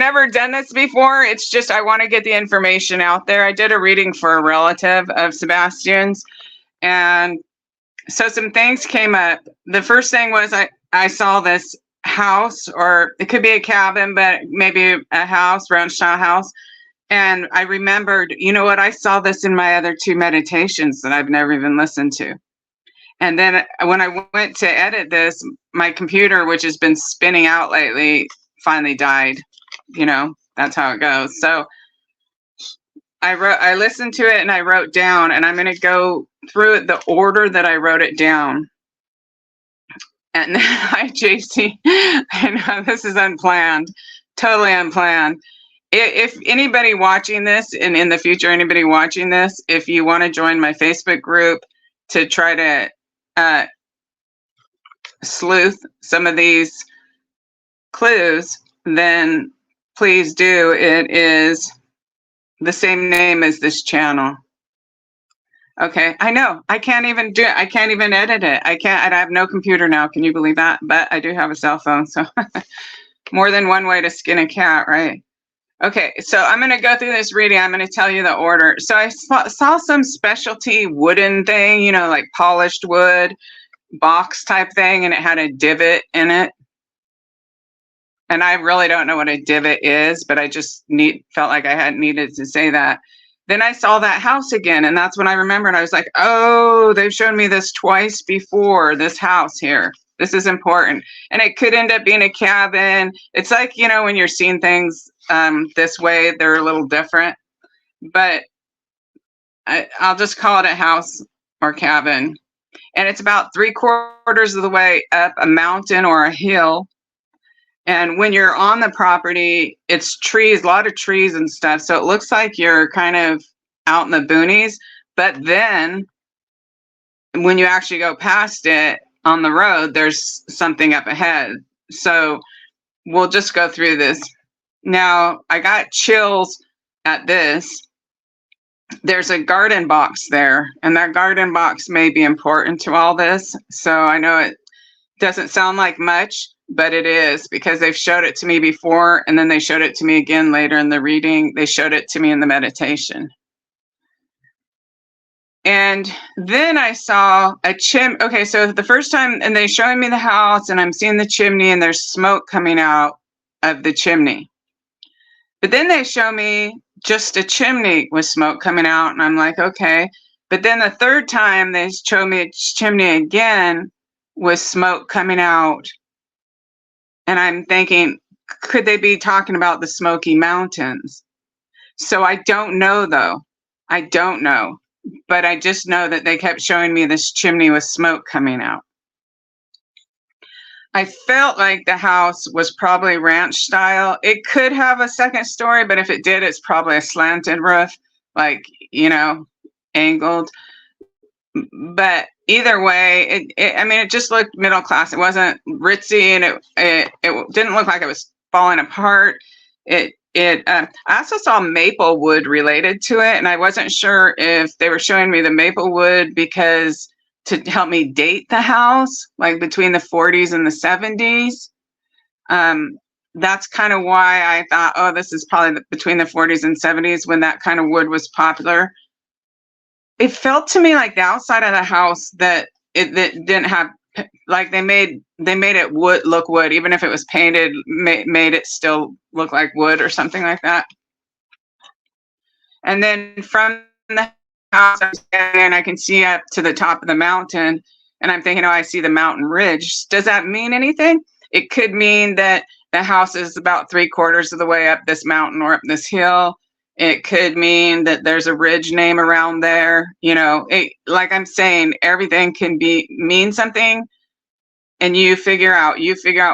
never done this before. It's just I want to get the information out there. I did a reading for a relative of Sebastian's, and so some things came up. The first thing was I saw this house, or it could be a cabin, but maybe a house, ranch style house. And I remembered, you know what, I saw this in my other 2 meditations that I've never even listened to. And then when I went to edit this, my computer, which has been spinning out lately, finally died. You know, that's how it goes. So I listened to it and I wrote down, and I'm going to go through it the order that I wrote it down. And hi, JC. I know this is unplanned, totally unplanned. If anybody watching this, and in the future, anybody watching this, if you want to join my Facebook group to try to sleuth some of these clues, then please do. It is the same name as this channel. Okay, I know. I can't even do it. I can't even edit it. I have no computer now. Can you believe that? But I do have a cell phone, so more than one way to skin a cat, right? Okay, so I'm going to go through this reading. I'm going to tell you the order. So I saw some specialty wooden thing, you know, like polished wood box type thing, and it had a divot in it. And I really don't know what a divot is, but I just felt like I had needed to say that. Then I saw that house again, and that's when I remembered. I was like, oh, they've shown me this twice before, this house here. This is important. And it could end up being a cabin. It's like, you know, when you're seeing things this way, they're a little different. But I'll just call it a house or cabin. And it's about 3/4 of the way up a mountain or a hill. And when you're on the property, it's trees, a lot of trees and stuff. So it looks like you're kind of out in the boonies. But then when you actually go past it on the road, there's something up ahead. So we'll just go through this. Now, I got chills at this. There's a garden box there, and that garden box may be important to all this. So I know it doesn't sound like much, but it is, because they've showed it to me before, and then they showed it to me again later in the reading. They showed it to me in the meditation. And then I saw a chimney. Okay, so the first time, and they're showing me the house, and I'm seeing the chimney, and there's smoke coming out of the chimney. But then they show me just a chimney with smoke coming out, and I'm like, okay. But then the third time, they show me a chimney again with smoke coming out. And I'm thinking, could they be talking about the Smoky Mountains? So I don't know, though. I don't know. But I just know that they kept showing me this chimney with smoke coming out. I felt like the house was probably ranch style. It could have a second story, but if it did, it's probably a slanted roof, like, you know, angled. But either way, I mean, it just looked middle class. It wasn't ritzy, and it didn't look like it was falling apart. I also saw maple wood related to it, and I wasn't sure if they were showing me the maple wood because to help me date the house, like between the 40s and the 70s. That's kind of why I thought, oh, this is probably between the 40s and 70s when that kind of wood was popular. It felt to me like the outside of the house that it didn't have, like they made it wood look wood, even if it was painted, made it still look like wood or something like that. And then from the house, and I can see up to the top of the mountain, and I'm thinking, oh, I see the mountain ridge. Does that mean anything? It could mean that the house is about 3/4 of the way up this mountain or up this hill. It could mean that there's a ridge name around there. You know, like I'm saying, everything can mean something, and you figure out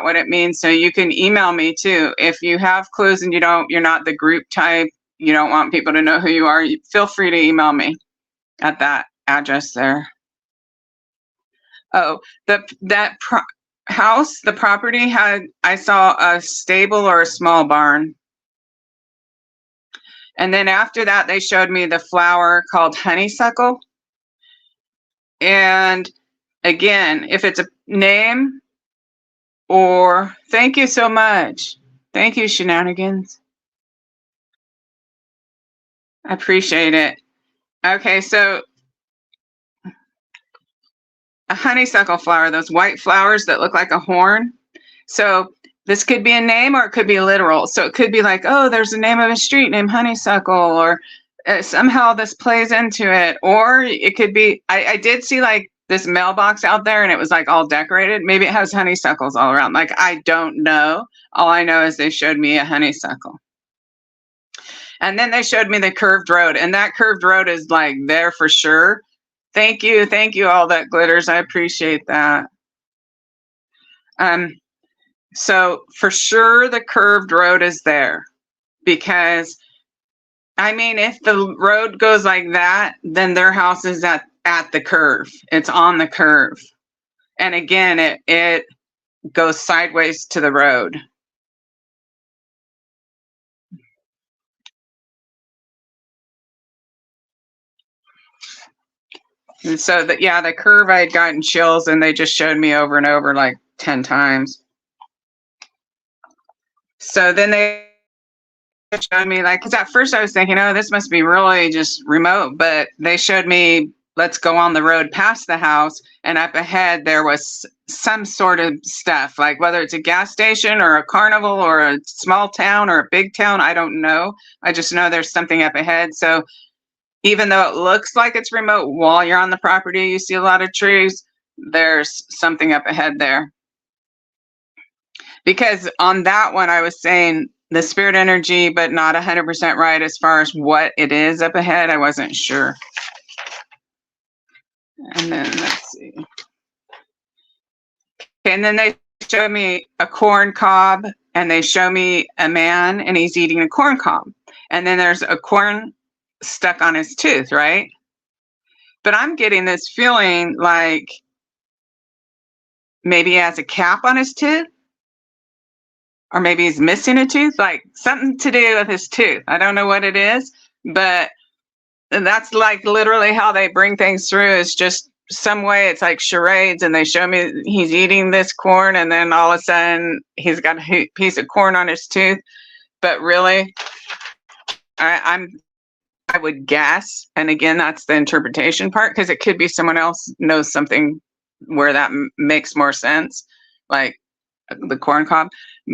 what it means. So you can email me too if you have clues and you're not the group type. You don't want people to know who you are. Feel free to email me at that address there. Oh, house, the property I saw a stable or a small barn. And then after that, they showed me the flower called honeysuckle. And again, if it's a name, or thank you so much. Thank you, Shenanigans. I appreciate it. Okay, so a honeysuckle flower, those white flowers that look like a horn. So this could be a name or it could be literal. So it could be like, oh, there's a name of a street named Honeysuckle, or somehow this plays into it. Or it could be, I did see like this mailbox out there and it was like all decorated. Maybe it has honeysuckles all around. Like, I don't know. All I know is they showed me a honeysuckle. And then they showed me the curved road, and that curved road is like there for sure. Thank you, all that glitters. I appreciate that. So for sure the curved road is there, because I mean, if the road goes like that, then their house is at the curve. It's on the curve. And again, it goes sideways to the road. And so that, yeah, the curve, I had gotten chills, and they just showed me over and over like 10 times. So then they showed me, like, because at first I was thinking, oh, this must be really just remote, but they showed me, let's go on the road past the house, and up ahead there was some sort of stuff, like whether it's a gas station or a carnival or a small town or a big town, I don't know. I just know there's something up ahead. So even though it looks like it's remote, while you're on the property, you see a lot of trees, there's something up ahead there. Because on that one, I was saying the spirit energy, but not 100% right as far as what it is up ahead. I wasn't sure. And then let's see. Okay, and then they showed me a corn cob, and they show me a man, and he's eating a corn cob. And then there's a corn stuck on his tooth, right? But I'm getting this feeling like maybe he has a cap on his tooth, or maybe he's missing a tooth, like something to do with his tooth. I don't know what it is, but that's like literally how they bring things through, is just some way. It's like charades, and they show me he's eating this corn, and then all of a sudden he's got a piece of corn on his tooth. But really, I would guess, and again, that's the interpretation part, because it could be someone else knows something where that makes more sense, like the corn cob.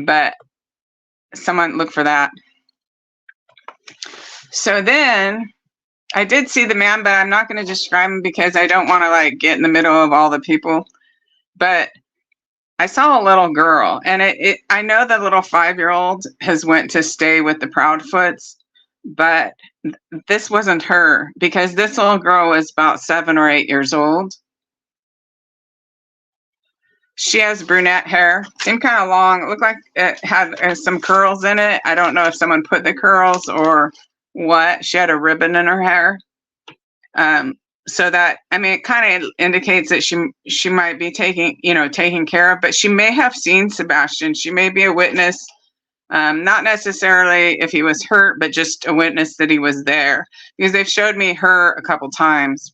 But someone look for that. So then I did see the man, but I'm not going to describe him because I don't want to like get in the middle of all the people. But I saw a little girl, and I know the little 5-year-old has went to stay with the Proudfoots, but this wasn't her, because this little girl was about 7 or 8 years old. She has brunette hair, seemed kind of long. It looked like it had some curls in it. I don't know if someone put the curls or what. She had a ribbon in her hair. So that, I mean, it kind of indicates that she might be taking care of, but she may have seen Sebastian. She may be a witness, not necessarily if he was hurt, but just a witness that he was there, because they've showed me her a couple times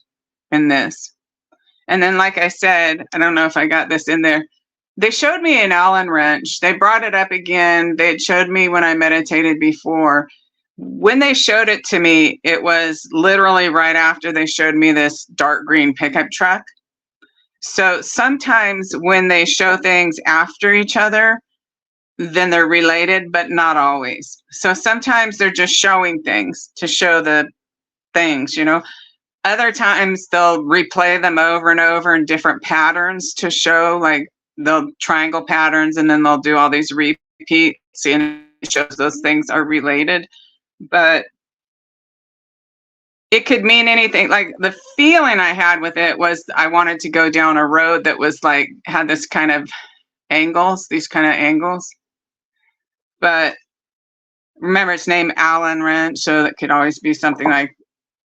in this. And then, like I said, I don't know if I got this in there, they showed me an Allen wrench. They brought it up again. They had showed me when I meditated before. When they showed it to me, it was literally right after they showed me this dark green pickup truck. So sometimes when they show things after each other, then they're related, but not always. So sometimes they're just showing things to show the things, Other times they'll replay them over and over in different patterns to show, like they'll triangle patterns, and then they'll do all these repeats, and it shows those things are related. But it could mean anything. Like the feeling I had with it was I wanted to go down a road that was like, had this kind of these kind of angles. But remember, it's named Allen wrench, so that could always be something like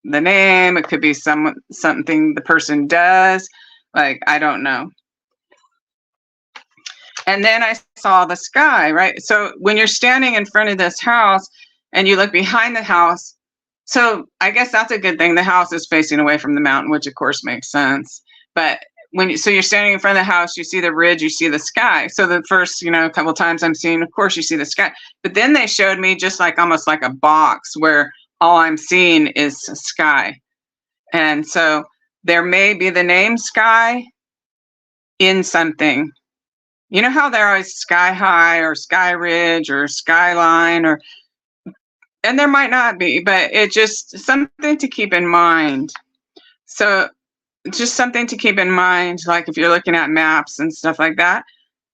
the name. It could be something the person does. Like, I don't know. And then I saw the sky, right? So when you're standing in front of this house and you look behind the house, so I guess that's a good thing. The house is facing away from the mountain, which of course makes sense. But so you're standing in front of the house, you see the ridge, you see the sky. So the first, couple times I'm seeing, of course, you see the sky. But then they showed me just like almost like a box where all I'm seeing is sky. And so there may be the name sky in something. You know how they're always sky high or sky ridge or skyline, and there might not be, but it's just something to keep in mind. So just something to keep in mind, like if you're looking at maps and stuff like that.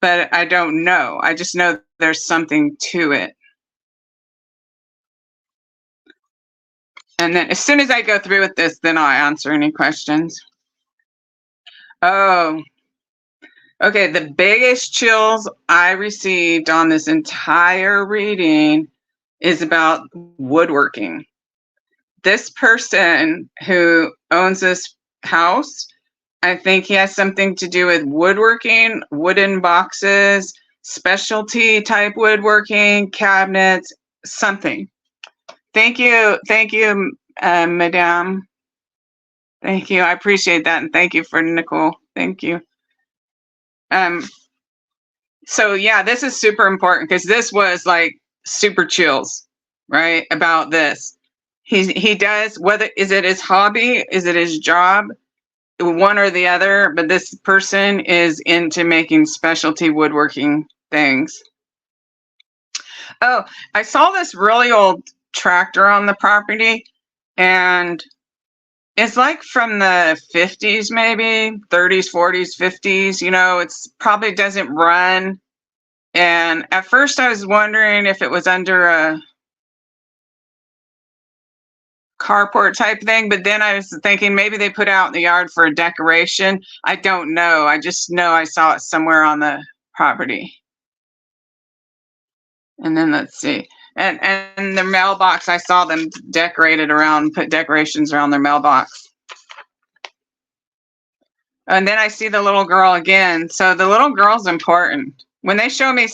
But I don't know. I just know there's something to it. And then as soon as I go through with this, then I'll answer any questions. Oh, okay. The biggest chills I received on this entire reading is about woodworking. This person who owns this house, I think he has something to do with woodworking, wooden boxes, specialty type woodworking, cabinets, something. Thank you, Madame. Thank you, I appreciate that, and thank you for Nicole. Thank you. So yeah, this is super important because this was like super chills, right? About this. He does, whether is it his hobby, is it his job, one or the other, but this person is into making specialty woodworking things. Oh, I saw this really old tractor on the property, and it's like from the 50s, maybe 30s, 40s, 50s. It's probably doesn't run. And at first I was wondering if it was under a carport type thing, but then I was thinking maybe they put it out in the yard for a decoration. I don't know. I just know I saw it somewhere on the property. And then let's see. And the mailbox, I saw them decorated around, put decorations around their mailbox. And then I see the little girl again. So the little girl's important. When they show me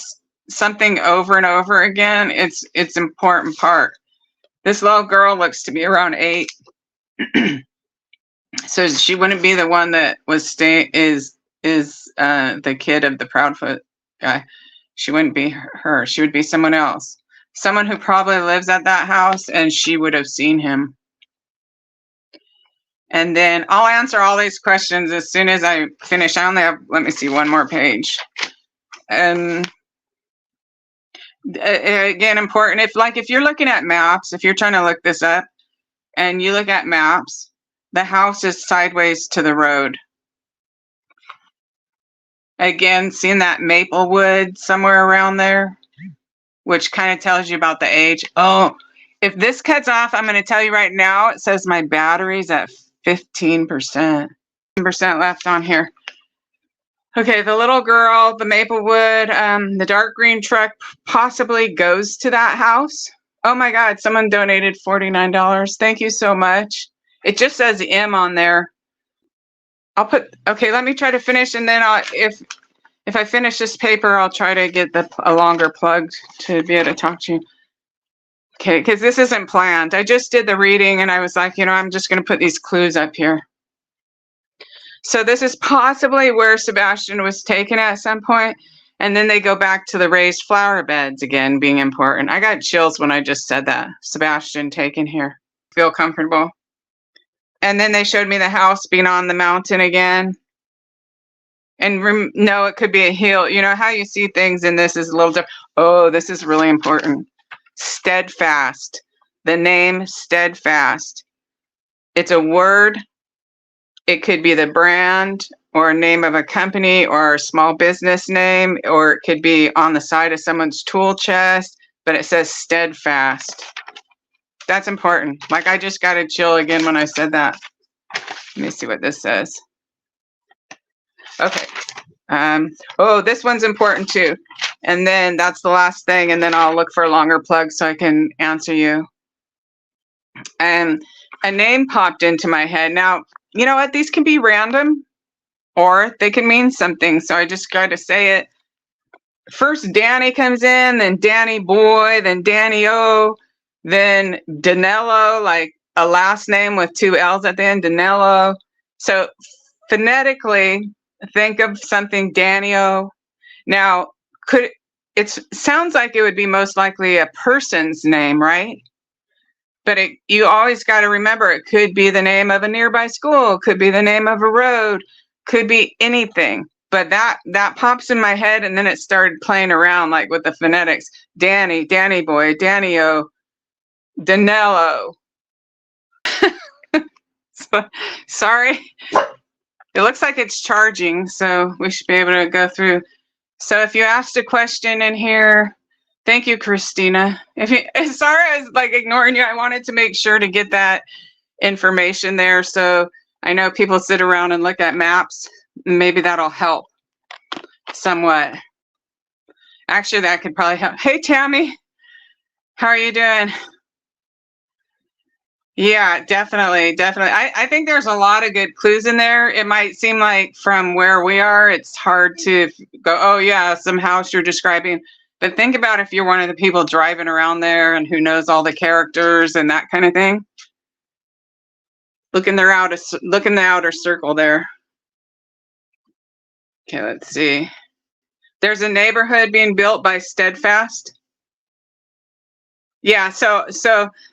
something over and over again, it's important part. This little girl looks to be around 8. So she wouldn't be the one that was is the kid of the Proudfoot guy. She wouldn't be her. She would be someone else. Someone who probably lives at that house, and she would have seen him. And then I'll answer all these questions as soon as I finish. I only have, let me see, one more page. Again, important. If you're looking at maps, if you're trying to look this up and you look at maps, the house is sideways to the road. Again, seeing that maple wood somewhere around there, which kind of tells you about the age. Oh, if this cuts off, I'm going to tell you right now, it says my battery's at 15%. 10% left on here. Okay, the little girl, the maple wood, the dark green truck possibly goes to that house. Oh my God, someone donated $49. Thank you so much. It just says M on there. Okay, let me try to finish, and then if I finish this paper, I'll try to get a longer plug to be able to talk to you. Okay, because this isn't planned. I just did the reading, and I was like, I'm just going to put these clues up here. So this is possibly where Sebastian was taken at some point, and then they go back to the raised flower beds again being important. I got chills when I just said that. Sebastian taken here. Feel comfortable. And then they showed me the house being on the mountain again. And no, it could be a hill. You know how you see things in this is a little different. Oh, this is really important. Steadfast. The name Steadfast. It's a word. It could be the brand or a name of a company or a small business name, or it could be on the side of someone's tool chest, but it says Steadfast. That's important. Like I just got a chill again when I said that. Let me see what this says. Okay. Oh, this one's important too. And then that's the last thing, and then I'll look for a longer plug so I can answer you. A name popped into my head. Now, you know what? These can be random or they can mean something. So I just got to say it. First, Danny comes in, then Danny Boy, then Danny O, then Danello, like a last name with 2 L's at the end, Danello. So phonetically, think of something Danny-o. Now, sounds like it would be most likely a person's name, right? But you always got to remember, it could be the name of a nearby school, could be the name of a road, could be anything. But that pops in my head, and then it started playing around like with the phonetics. Danny, Danny boy, Danny-o, Danello. So, sorry. It looks like it's charging, so we should be able to go through. So if you asked a question in here, thank you, Christina. Sorry, I was like ignoring you. I wanted to make sure to get that information there. So I know people sit around and look at maps. Maybe that'll help somewhat. Actually, that could probably help. Hey, Tammy, how are you doing? Yeah, definitely. I think there's a lot of good clues in there. It might seem like from where we are, it's hard to go, oh yeah, some house you're describing. But think about if you're one of the people driving around there and who knows all the characters and that kind of thing. Look in the outer circle there. Okay, let's see. There's a neighborhood being built by Steadfast. Yeah, so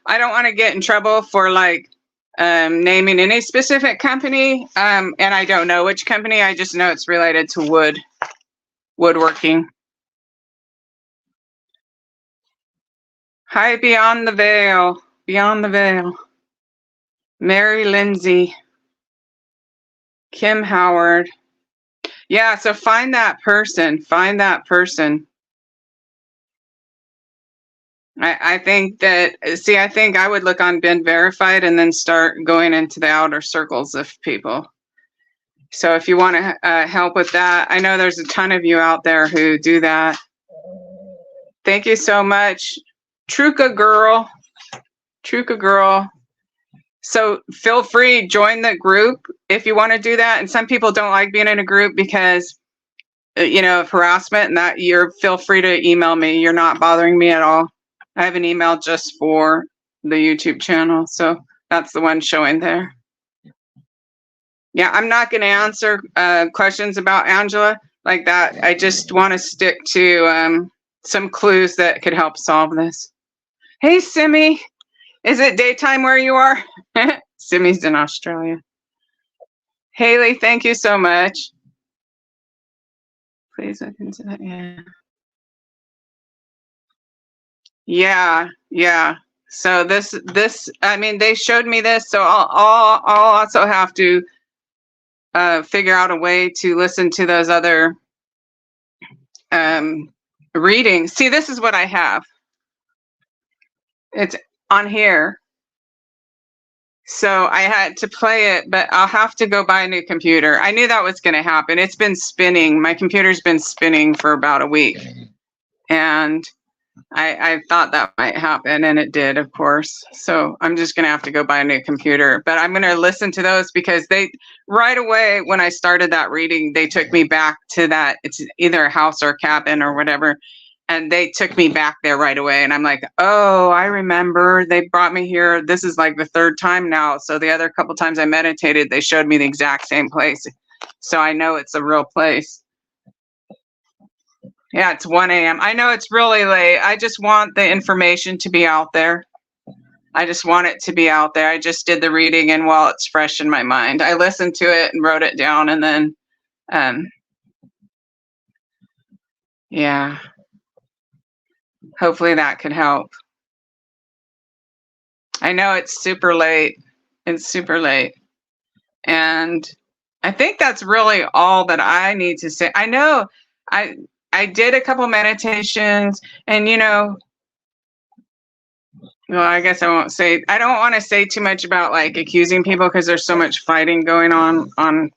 I don't want to get in trouble for like naming any specific company, and I don't know which company. I just know it's related to woodworking. Hi, Beyond the Veil. Mary Lindsay. Kim Howard. Yeah, so find that person. I think I would look on Been Verified and then start going into the outer circles of people. So if you want to help with that, I know there's a ton of you out there who do that. Thank you so much. Truca girl. So feel free, join the group if you want to do that. And some people don't like being in a group because, of harassment, and that feel free to email me. You're not bothering me at all. I have an email just for the YouTube channel, so that's the one showing there. Yeah, I'm not going to answer questions about Angela like that. I just want to stick to some clues that could help solve this. Hey, Simi, is it daytime where you are? Simi's in Australia. Haley, thank you so much. Please look into that. Yeah. So this, I mean, they showed me this, so I'll also have to figure out a way to listen to those other readings. See, this is what I have. It's on here. So I had to play it, but I'll have to go buy a new computer. I knew that was going to happen. It's been spinning. My computer's been spinning for about a week. And I thought that might happen, and it did, of course. So I'm just going to have to go buy a new computer. But I'm going to listen to those because right away when I started that reading, they took me back to that. It's either a house or a cabin or whatever. And they took me back there right away. And I'm like, oh, I remember. They brought me here. This is like the third time now. So the other couple times I meditated, they showed me the exact same place. So I know it's a real place. Yeah, it's 1 a.m. I know it's really late. I just want the information to be out there. I just want it to be out there. I just did the reading, and while it's fresh in my mind, I listened to it and wrote it down, and then, yeah. Hopefully that could help. I know it's super late. And I think that's really all that I need to say. I know I did a couple meditations, and well, I guess I don't want to say too much about like accusing people because there's so much fighting going on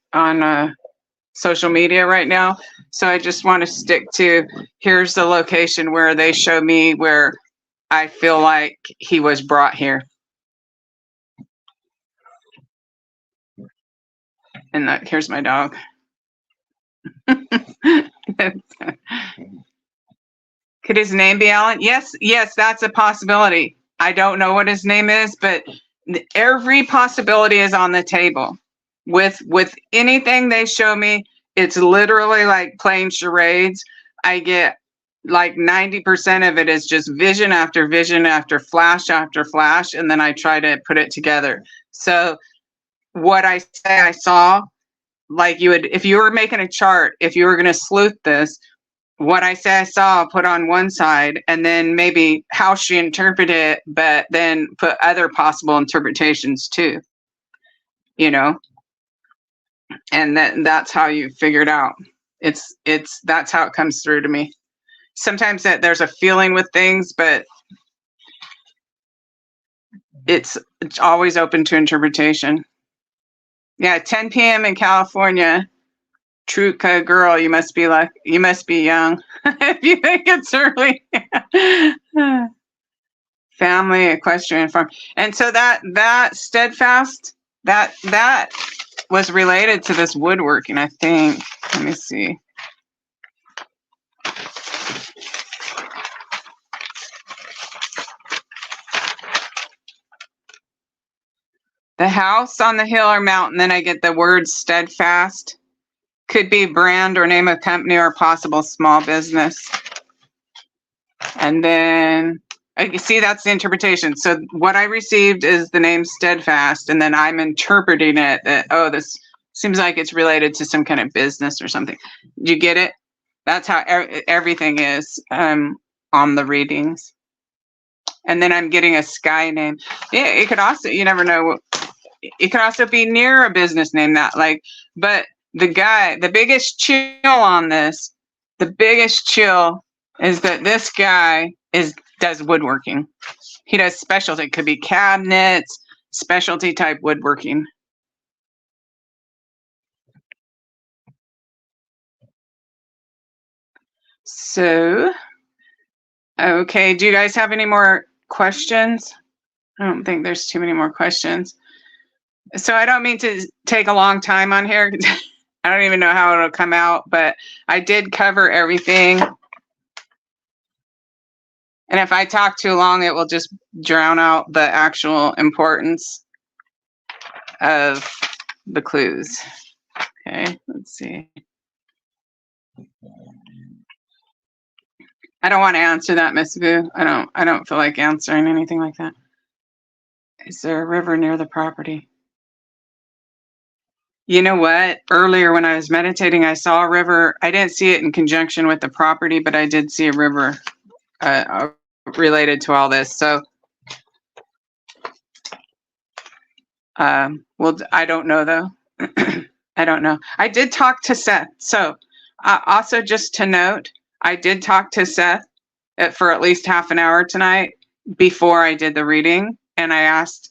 social media right now. So I just want to stick to, here's the location where they show me where I feel like he was brought here. And here's my dog. Could his name be Alan? Yes, that's a possibility. I don't know what his name is, but every possibility is on the table. with anything they show me, it's literally like playing charades. I get like 90% of it is just vision after vision after flash, and then I try to put it together. So what I say I saw, like you would, if you were making a chart, if you were going to sleuth this, what I say I saw, I'll put on one side, and then maybe how she interpreted it, but then put other possible interpretations too, you know, and that's how you figure it out. That's how it comes through to me. Sometimes that there's a feeling with things, but it's always open to interpretation. Yeah, 10 p.m. in California. Truca girl, you must be young if you think it's early. Family equestrian farm, and so that steadfast that was related to this woodworking, I think. Let me see. The house on the hill or mountain, then I get the word steadfast. Could be brand or name of company or possible small business. And then, you see, that's the interpretation. So what I received is the name steadfast, and then I'm interpreting it that, oh, this seems like it's related to some kind of business or something. You get it? That's how everything is on the readings. And then I'm getting a sky name. Yeah, it could also, you never know. It could also be near a business name that, like, but the biggest chill on this, the biggest chill is that this guy does woodworking. He does specialty. It could be cabinets, specialty type woodworking. So, okay, do you guys have any more questions? I don't think there's too many more questions. So I don't mean to take a long time on here. I don't even know how it'll come out, but I did cover everything. And if I talk too long, it will just drown out the actual importance of the clues. Okay, let's see. I don't want to answer that, Miss Vu. I don't feel like answering anything like that. Is there a river near the property? You know what? Earlier when I was meditating, I saw a river. I didn't see it in conjunction with the property, but I did see a river related to all this. So, well, I don't know though. I don't know. I did talk to Seth. So, also just to note, I did talk to Seth for at least half an hour tonight before I did the reading, and I asked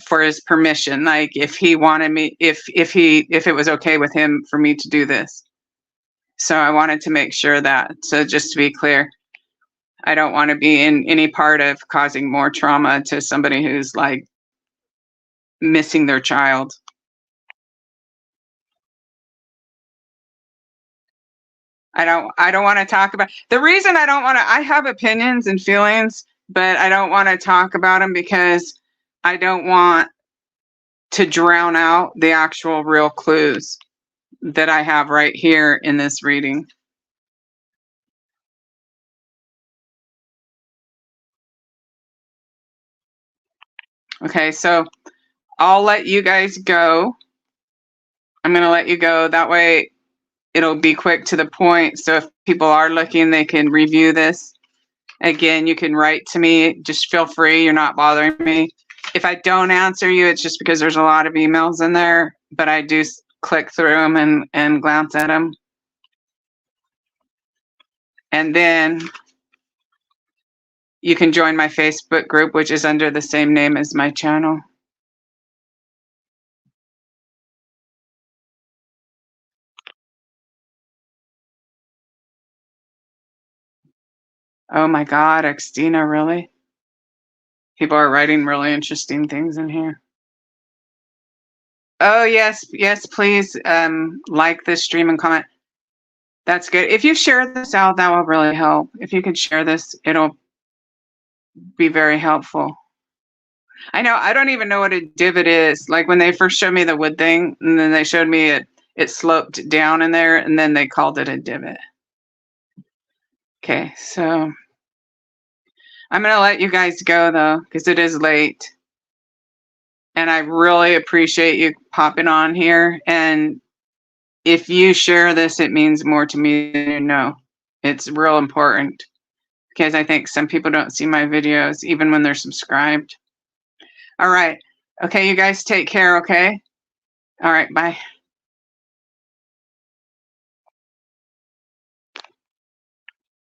for his permission, like if he wanted me, if it was okay with him for me to do this. So I wanted to make sure that, so just to be clear, I don't want to be in any part of causing more trauma to somebody who's like missing their child. I don't want to talk about, the reason I don't want to, I have opinions and feelings, but I don't want to talk about them because I don't want to drown out the actual real clues that I have right here in this reading. Okay, so I'll let you guys go. I'm going to let you go. That way it'll be quick to the point. So if people are looking, they can review this. Again, you can write to me. Just feel free. You're not bothering me. If I don't answer you, it's just because there's a lot of emails in there, but I do click through them and glance at them. And then you can join my Facebook group, which is under the same name as my channel. Oh my God, Xtina, really? People are writing really interesting things in here. Oh, yes, yes, please like this stream and comment. That's good. If you share this out, that will really help. If you could share this, it'll be very helpful. I know, I don't even know what a divot is. Like when they first showed me the wood thing, and then they showed me it sloped down in there, and then they called it a divot. Okay, so I'm going to let you guys go, though, because it is late. And I really appreciate you popping on here. And if you share this, it means more to me than you know. It's real important because I think some people don't see my videos even when they're subscribed. All right. Okay, you guys take care, okay? All right, bye.